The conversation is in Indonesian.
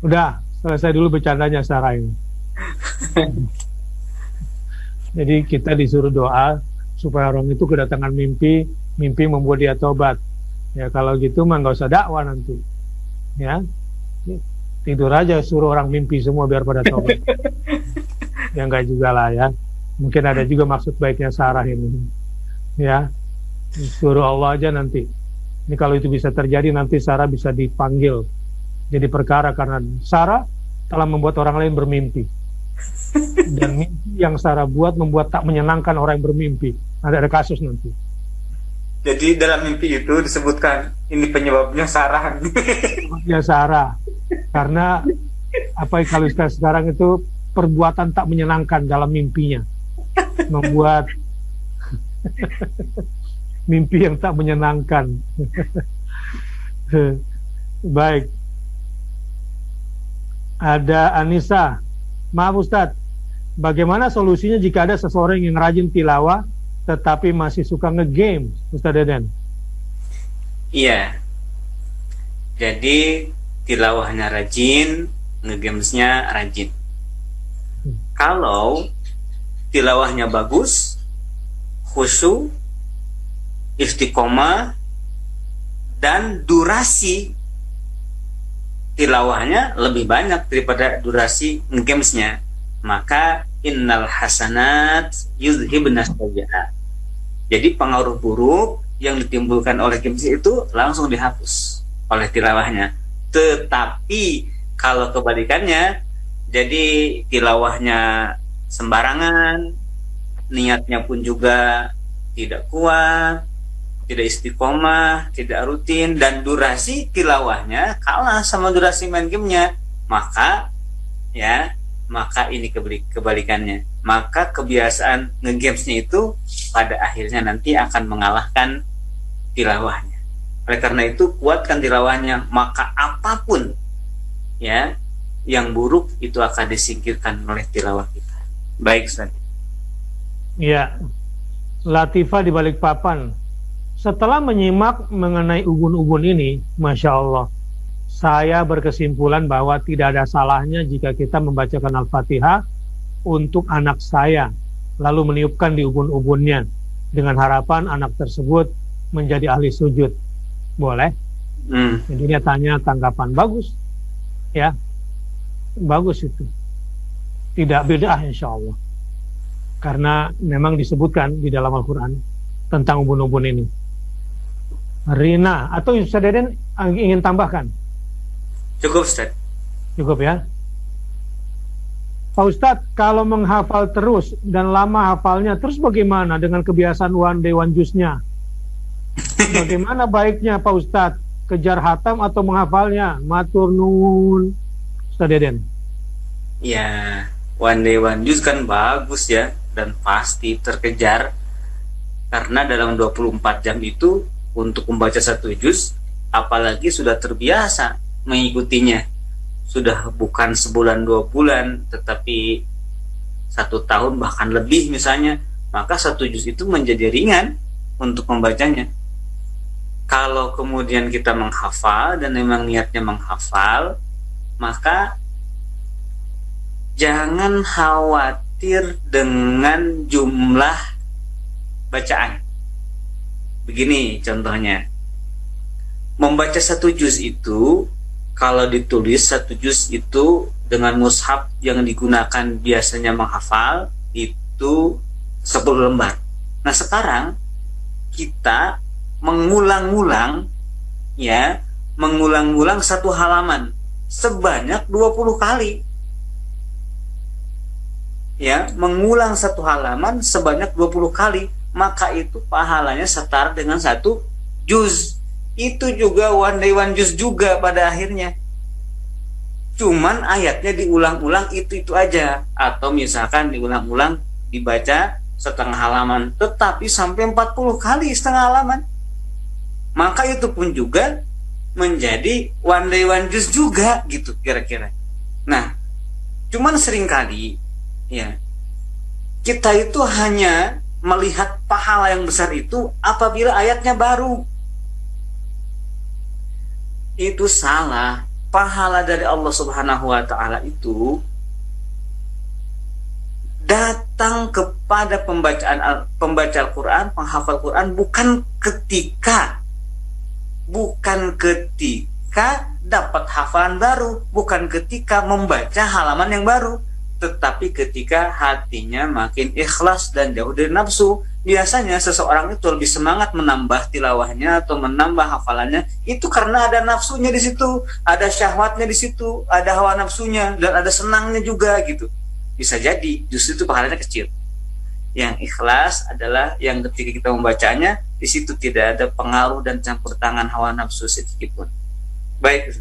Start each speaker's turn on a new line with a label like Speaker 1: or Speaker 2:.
Speaker 1: Udah, selesai dulu bercandanya Sarah ini. Jadi kita disuruh doa supaya orang itu kedatangan mimpi, mimpi membuat dia tobat. Ya kalau gitu mah nggak usah dakwah nanti. Ya, tidur aja suruh orang mimpi semua biar pada tobat. Ya enggak juga lah ya. Mungkin ada juga maksud baiknya Sarah ini. Ya, suruh Allah aja nanti. Ini kalau itu bisa terjadi nanti Sarah bisa dipanggil jadi perkara karena Sarah telah membuat orang lain bermimpi. Dan mimpi yang Sarah buat membuat tak menyenangkan orang yang bermimpi. Ada kasus nanti.
Speaker 2: Jadi dalam mimpi itu disebutkan ini penyebabnya Sarah.
Speaker 1: Ya Sarah, karena apa kalau sekarang itu perbuatan tak menyenangkan dalam mimpinya, membuat mimpi yang tak menyenangkan. Baik, ada Anissa. Maaf Ustadz, bagaimana solusinya jika ada seseorang yang rajin tilawah tetapi masih suka ngegame, Ustadz Deden?
Speaker 2: Iya. Jadi tilawahnya rajin, ngegamesnya rajin. Kalau tilawahnya bagus, khusyuk, istiqomah, dan durasi tilawahnya lebih banyak daripada durasi gamesnya, maka innal hasanat yuzhibnas sayyi'at. Jadi pengaruh buruk yang ditimbulkan oleh games itu langsung dihapus oleh tilawahnya. Tetapi kalau kebalikannya, jadi tilawahnya sembarangan, niatnya pun juga tidak kuat, tidak istiqomah, tidak rutin, dan durasi tilawahnya kalah sama durasi main gamenya, maka ini kebalikannya. Maka kebiasaan ngegamesnya itu pada akhirnya nanti akan mengalahkan tilawahnya. Oleh karena itu kuatkan tilawahnya, maka apapun ya yang buruk itu akan disingkirkan oleh tilawah kita. Baik, Ustaz.
Speaker 1: Ya, Latifah di Balikpapan. Setelah menyimak mengenai ubun-ubun ini, Masya Allah, saya berkesimpulan bahwa tidak ada salahnya jika kita membacakan Al-Fatihah untuk anak saya, lalu meniupkan di ubun-ubunnya, dengan harapan anak tersebut menjadi ahli sujud. Boleh? Jadi dia tanya tanggapan. Bagus. Ya, bagus itu. Tidak bid'ah insya Allah. Karena memang disebutkan di dalam Al-Quran tentang ubun-ubun ini. Rina, atau Ustaz Deden ingin tambahkan?
Speaker 2: Cukup, Ustaz.
Speaker 1: Cukup ya. Pak Ustadz, kalau menghafal terus dan lama hafalnya, terus bagaimana dengan kebiasaan one day one juice-nya? Bagaimana baiknya Pak Ustadz? Kejar hatam atau menghafalnya? Matur nuwun, Ustaz Deden.
Speaker 2: Ya, one day one juice kan bagus ya, dan pasti terkejar. Karena dalam 24 jam itu untuk membaca satu juz, apalagi sudah terbiasa mengikutinya, sudah bukan sebulan 2 bulan, tetapi 1 tahun bahkan lebih misalnya, maka satu juz itu menjadi ringan untuk membacanya. Kalau kemudian kita menghafal dan memang niatnya menghafal, maka jangan khawatir dengan jumlah bacaan. Begini contohnya, membaca satu juz itu, kalau ditulis satu juz itu dengan mushaf yang digunakan biasanya menghafal itu 10 lembar. Nah sekarang kita mengulang-ulang satu halaman sebanyak 20 kali. Ya, mengulang satu halaman sebanyak 20 kali, maka itu pahalanya setara dengan satu juz. Itu juga one day one juz juga pada akhirnya. Cuman ayatnya diulang-ulang itu aja, atau misalkan diulang-ulang dibaca setengah halaman, tetapi sampai 40 kali setengah halaman, maka itu pun juga menjadi one day one juz juga gitu kira-kira. Nah, cuman seringkali ya kita itu hanya melihat pahala yang besar itu apabila ayatnya baru. Itu salah. pahala dari Allah Subhanahu wa taala itu datang kepada pembaca Al-Quran, penghafal Quran bukan ketika dapat hafalan baru, bukan ketika membaca halaman yang baru, tetapi ketika hatinya makin ikhlas dan jauh dari nafsu. Biasanya seseorang itu lebih semangat menambah tilawahnya atau menambah hafalannya itu karena ada nafsunya di situ, ada syahwatnya di situ, ada hawa nafsunya, dan ada senangnya juga gitu. Bisa jadi justru itu pahalanya kecil. Yang ikhlas adalah yang ketika kita membacanya di situ tidak ada pengaruh dan campur tangan hawa nafsu sedikit pun. Baik.